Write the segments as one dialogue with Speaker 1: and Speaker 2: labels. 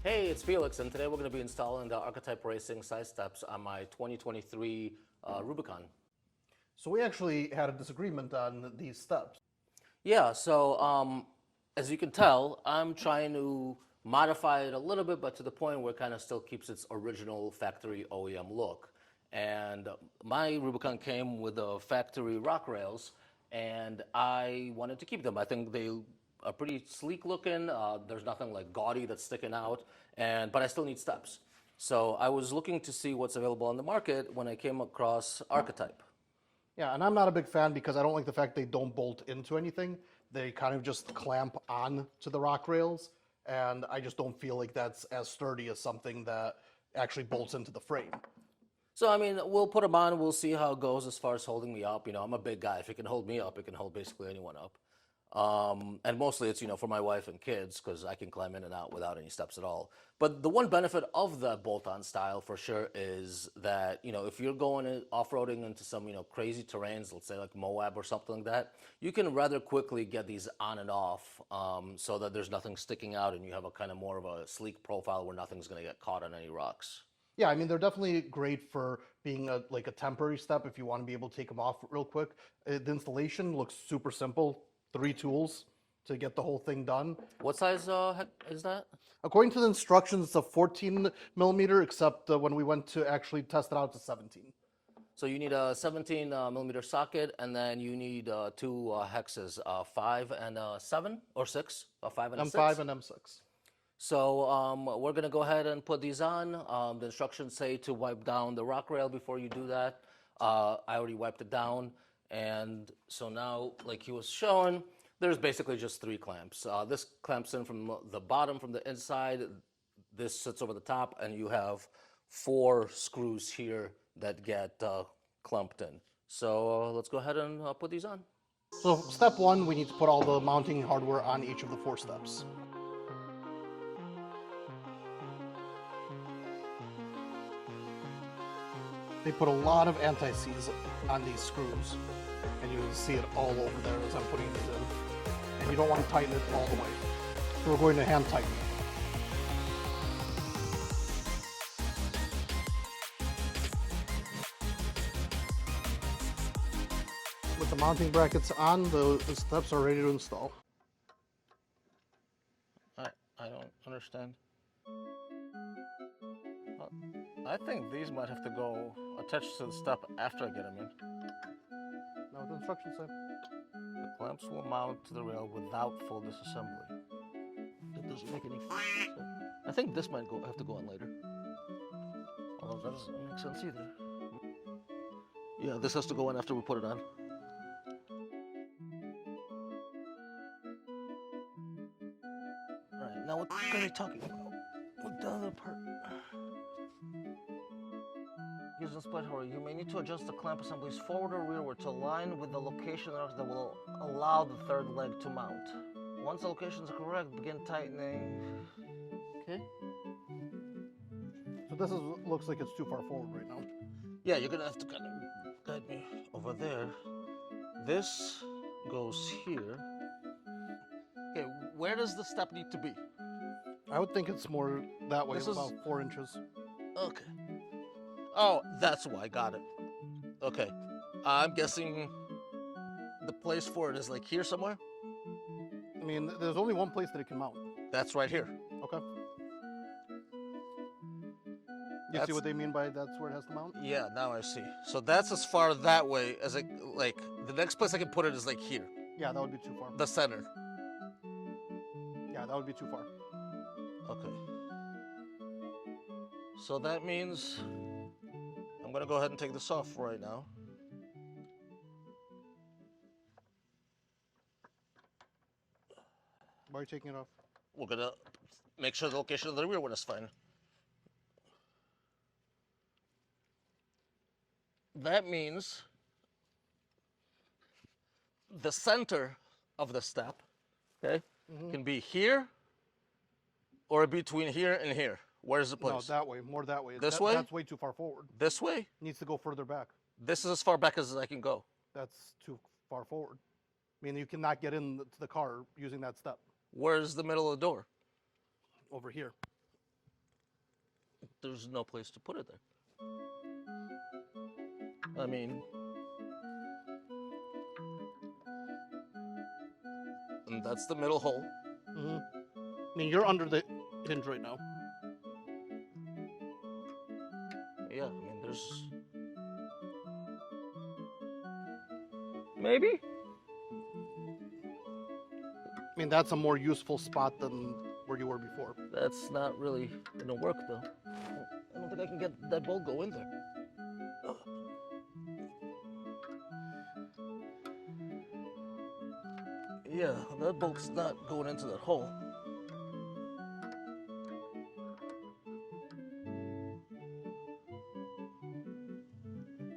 Speaker 1: Hey, it's Felix, and today we're going to be installing the Archetype Racing side steps on my 2023 Rubicon.
Speaker 2: So we actually had a disagreement on these steps.
Speaker 1: Yeah, so as you can tell, I'm trying to modify it a little bit, but to the point where it kind of still keeps its original factory OEM look. And my Rubicon came with the factory rock rails, and I wanted to keep them. I think they are pretty sleek looking. There's nothing like gaudy that's sticking out, but I still need steps. So I was looking to see what's available on the market when I came across Archetype.
Speaker 2: Yeah, and I'm not a big fan because I don't like the fact they don't bolt into anything. They kind of just clamp on to the rock rails, and I just don't feel like that's as sturdy as something that actually bolts into the frame.
Speaker 1: So, I mean, we'll put them on. We'll see how it goes as far as holding me up. You know, I'm a big guy. If it can hold me up, it can hold basically anyone up. And mostly it's, for my wife and kids because I can climb in and out without any steps at all. But the one benefit of the bolt-on style for sure is that, if you're going off-roading into some, crazy terrains, let's say like Moab or something like that, you can rather quickly get these on and off so that there's nothing sticking out and you have a kind of more of a sleek profile where nothing's going to get caught on any rocks.
Speaker 2: Yeah, I mean, they're definitely great for being like a temporary step if you want to be able to take them off real quick. The installation looks super simple. 3 tools to get the whole thing done.
Speaker 1: What size is that?
Speaker 2: According to the instructions, it's a 14 millimeter, except when we went to actually test it out, to 17.
Speaker 1: So you need a 17 millimeter socket, and then you need 2 hexes, 5 and 7 or 6, 5 and a 6.
Speaker 2: M5 and M6.
Speaker 1: So we're gonna go ahead and put these on. The instructions say to wipe down the rock rail before you do that. I already wiped it down. And so now, like he was showing, there's basically just 3 clamps. This clamps in from the bottom, from the inside. This sits over the top, and you have 4 screws here that get clamped in. So let's go ahead and put these on.
Speaker 2: So step 1, we need to put all the mounting hardware on each of the 4 steps. They put a lot of anti-seize on these screws, and you can see it all over there as I'm putting these in. And you don't want to tighten it all the way. So we're going to hand tighten it. With the mounting brackets on, the steps are ready to install.
Speaker 1: I don't understand. I think these might have to go attached to the step after I get them in.
Speaker 2: Now what the instructions say.
Speaker 1: The clamps will mount to the rail without full disassembly. That doesn't make any sense. I think this might have to go on later. Although that doesn't make sense either. Yeah, this has to go in after we put it on. Alright, now what are they talking about? With the other part. Using split horror, you may need to adjust the clamp assemblies forward or rearward to align with the location that will allow the third leg to mount. Once the locations are correct, begin tightening. Okay.
Speaker 2: So this looks like it's too far forward right now.
Speaker 1: Yeah, you're gonna have to kind of guide me over there. This goes here. Okay, where does the step need to be?
Speaker 2: I would think it's more that way,
Speaker 1: This
Speaker 2: about
Speaker 1: is
Speaker 2: 4 inches.
Speaker 1: Okay. Oh, that's why. Got it. Okay. I'm guessing the place for it is like here somewhere?
Speaker 2: I mean, there's only one place that it can mount.
Speaker 1: That's right here.
Speaker 2: Okay. You see what they mean by that's where it has to mount?
Speaker 1: Yeah, now I see. So that's as far that way as like the next place I can put it is like here.
Speaker 2: Yeah, that would be too far.
Speaker 1: The center.
Speaker 2: Yeah, that would be too far.
Speaker 1: Okay. So that means I'm gonna go ahead and take this off right now.
Speaker 2: Why are you taking it off?
Speaker 1: We're gonna make sure the location of the rear one is fine. That means the center of the step, okay, can be here or between here and here. Where's the place?
Speaker 2: No, that way, more that way.
Speaker 1: This way?
Speaker 2: That's way too far forward.
Speaker 1: This way?
Speaker 2: It needs to go further back.
Speaker 1: This is as far back as I can go.
Speaker 2: That's too far forward. I mean, you cannot get into the car using that step.
Speaker 1: Where's the middle of the door?
Speaker 2: Over here.
Speaker 1: there's no place to put it there. I mean, and that's the middle hole.
Speaker 2: I mean, you're under the hinge right now.
Speaker 1: Yeah, I mean, there's maybe.
Speaker 2: I mean, that's a more useful spot than where you were before.
Speaker 1: That's not really gonna work though. I don't think I can get that bolt go in there. Yeah, that bolt's not going into that hole.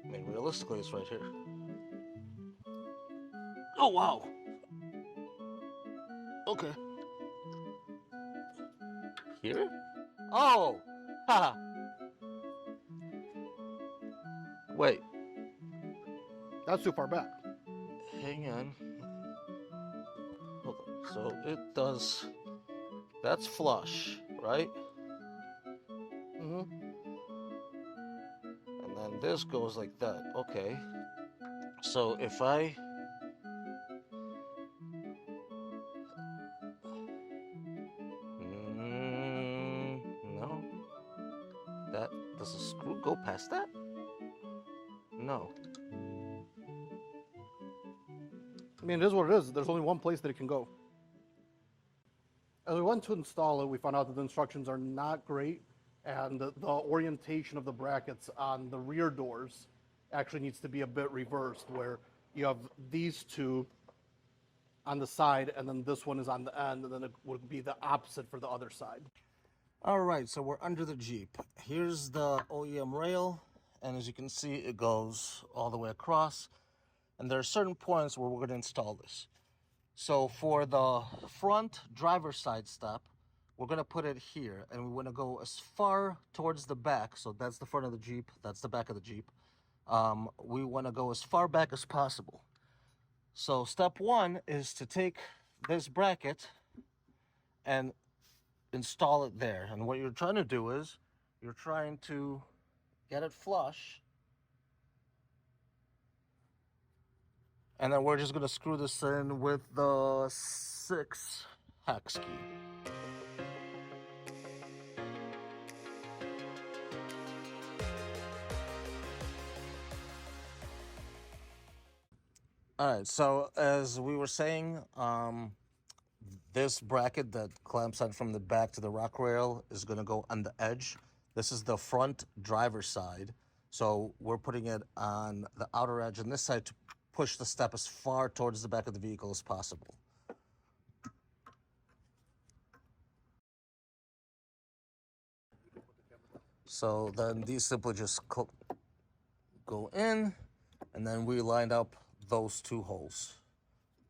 Speaker 1: I mean, realistically, it's right here. Oh, wow. Okay. Here? Oh! Ha! Wait,
Speaker 2: That's too far back.
Speaker 1: hang on. Hold on. So it does. That's flush, right?
Speaker 2: Mm-hmm.
Speaker 1: And then this goes like that. Okay. So if I. No. That. Does the screw go past that? No.
Speaker 2: I mean, it is what it is. There's only one place that it can go. As we went to install it, we found out that the instructions are not great, and the orientation of the brackets on the rear doors actually needs to be a bit reversed, where you have these two on the side, and then this one is on the end, and then it would be the opposite for the other side.
Speaker 1: All right, so we're under the Jeep. Here's the OEM rail, and as you can see, it goes all the way across. And there are certain points where we're going to install this. So for the front driver's side step, we're going to put it here, and we want to go as far towards the back. So that's the front of the Jeep, that's the back of the Jeep. We want to go as far back as possible. So step one is to take this bracket and install it there. And what you're trying to do is you're trying to get it flush. And then we're just going to screw this in with the 6 hex key. All right, so as we were saying, this bracket that clamps on from the back to the rock rail is going to go on the edge. This is the front driver's side. So we're putting it on the outer edge on this side to push the step as far towards the back of the vehicle as possible. So then these simply just go in, and then we lined up those two holes.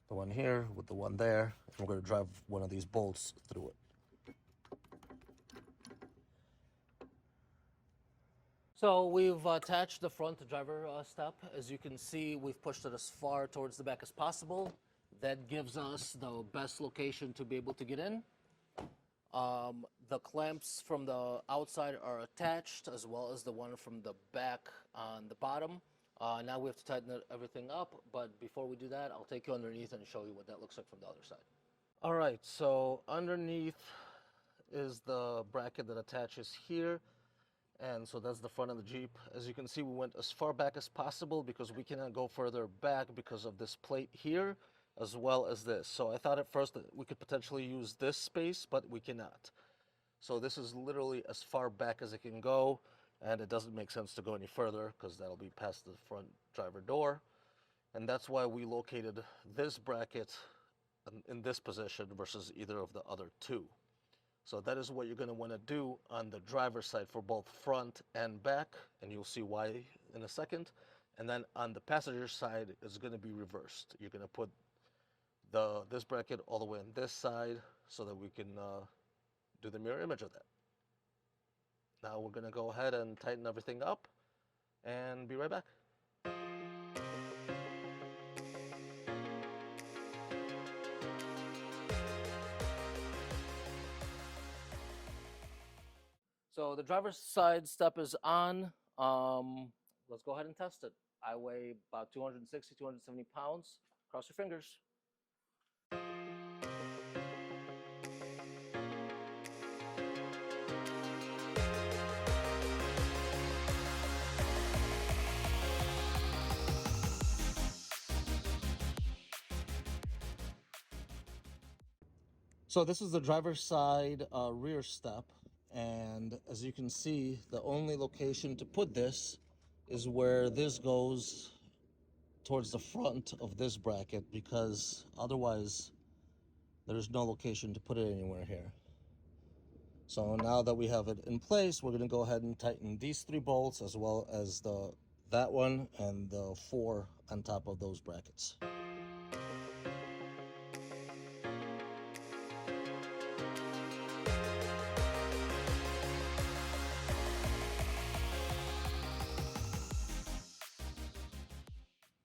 Speaker 1: The one here with the one there, and we're going to drive one of these bolts through it. So we've attached the front driver step. As you can see, we've pushed it as far towards the back as possible. That gives us the best location to be able to get in. The clamps from the outside are attached, as well as the one from the back on the bottom. Now we have to tighten everything up, but before we do that, I'll take you underneath and show you what that looks like from the other side. All right, so underneath is the bracket that attaches here. And so that's the front of the Jeep. As you can see, we went as far back as possible because we cannot go further back because of this plate here, as well as this. So I thought at first that we could potentially use this space, but we cannot. So this is literally as far back as it can go, and it doesn't make sense to go any further because that'll be past the front driver door. And that's why we located this bracket in this position versus either of the other two. So that is what you're going to want to do on the driver's side for both front and back, and you'll see why in a second. And then on the passenger side, it's going to be reversed. You're going to put this bracket all the way on this side so that we can do the mirror image of that. Now we're going to go ahead and tighten everything up and be right back. So So the driver's side step is on. Let's go ahead and test it. I weigh about 260, 270 pounds. Cross your fingers. So this is the driver's side rear step, and as you can see, the only location to put this is where this goes towards the front of this bracket, because otherwise there's no location to put it anywhere here. So now that we have it in place, we're going to go ahead and tighten these 3 bolts as well as that one and the 4 on top of those brackets.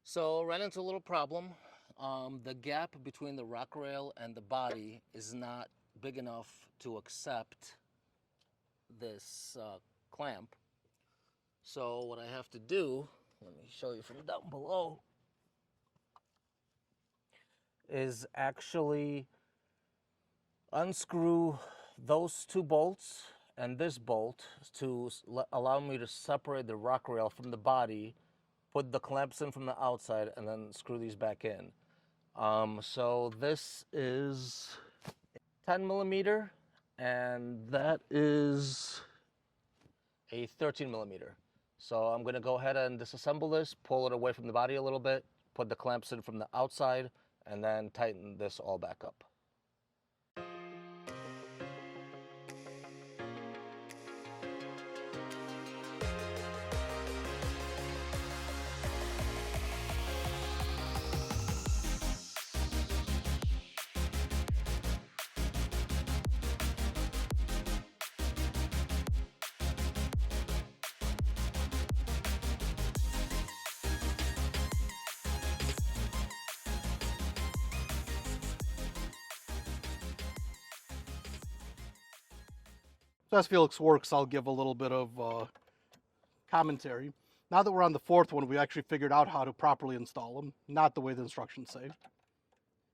Speaker 1: So ran into a little problem. The gap between the rock rail and the body is not big enough to accept this clamp. So what I have to do, let me show you from down below, is actually unscrew those 2 bolts and this bolt to allow me to separate the rock rail from the body, put the clamps in from the outside, and then screw these back in. So this is 10 millimeter, and that is a 13 millimeter. So I'm gonna go ahead and disassemble this, pull it away from the body a little bit, put the clamps in from the outside, and then tighten this all back up.
Speaker 2: So as Felix works, I'll give a little bit of commentary. Now that we're on the 4th one, we actually figured out how to properly install them, not the way the instructions say.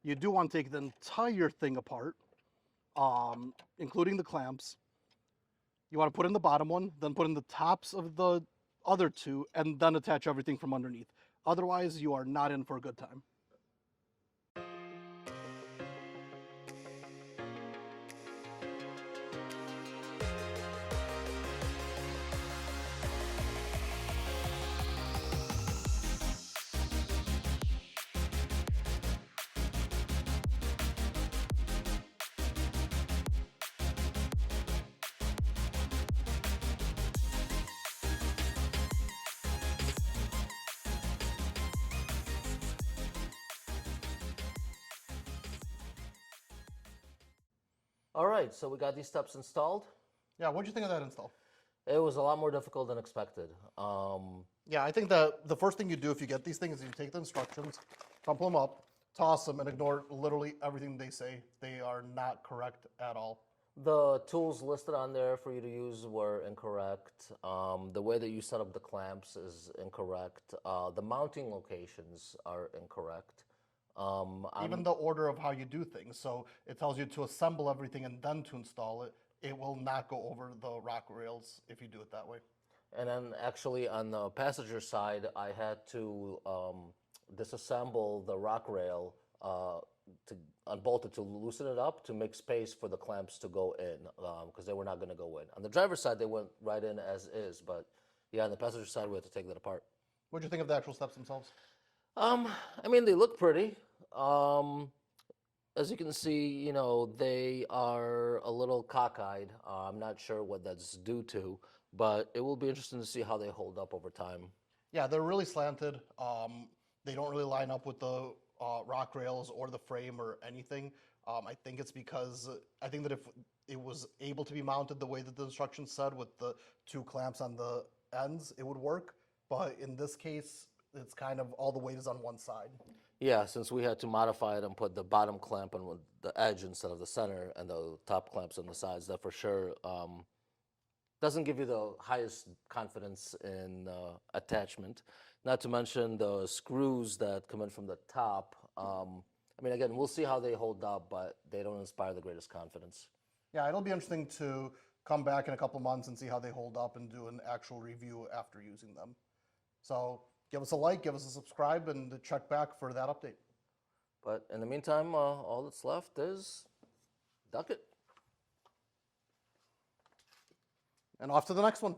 Speaker 2: You do want to take the entire thing apart, including the clamps. You want to put in the bottom one, then put in the tops of the other 2, and then attach everything from underneath. Otherwise, you are not in for a good time.
Speaker 1: All right, so we got these steps installed.
Speaker 2: Yeah, what'd you think of that install?
Speaker 1: It was a lot more difficult than expected.
Speaker 2: Yeah, I think that the first thing you do if you get these things is you take the instructions, crumple them up, toss them, and ignore literally everything they say. They are not correct at all.
Speaker 1: The tools listed on there for you to use were incorrect. The way that you set up the clamps is incorrect. The mounting locations are incorrect.
Speaker 2: Even the order of how you do things. So it tells you to assemble everything and then to install it. It will not go over the rock rails if you do it that way.
Speaker 1: And then actually on the passenger side, I had to disassemble the rock rail to unbolt it to loosen it up to make space for the clamps to go in because they were not going to go in. On the driver's side, they went right in as is, but yeah, on the passenger side, we had to take that apart.
Speaker 2: What do you think of the actual steps themselves?
Speaker 1: I mean, they look pretty. As you can see, you know, they are a little cockeyed. I'm not sure what that's due to, but it will be interesting to see how they hold up over time.
Speaker 2: Yeah, they're really slanted. They don't really line up with the rock rails or the frame or anything. I think it's because I think that if it was able to be mounted the way that the instructions said with the 2 clamps on the ends, it would work. But in this case, it's kind of all the weight is on one side.
Speaker 1: Yeah, since we had to modify it and put the bottom clamp on the edge instead of the center and the top clamps on the sides, that for sure doesn't give you the highest confidence in attachment. Not to mention the screws that come in from the top. I mean, again, we'll see how they hold up, but they don't inspire the greatest confidence.
Speaker 2: Yeah, it'll be interesting to come back in a couple months and see how they hold up and do an actual review after using them. So give us a like, give us a subscribe, and check back for that update.
Speaker 1: But in the meantime, all that's left is duck it.
Speaker 2: And off to the next one.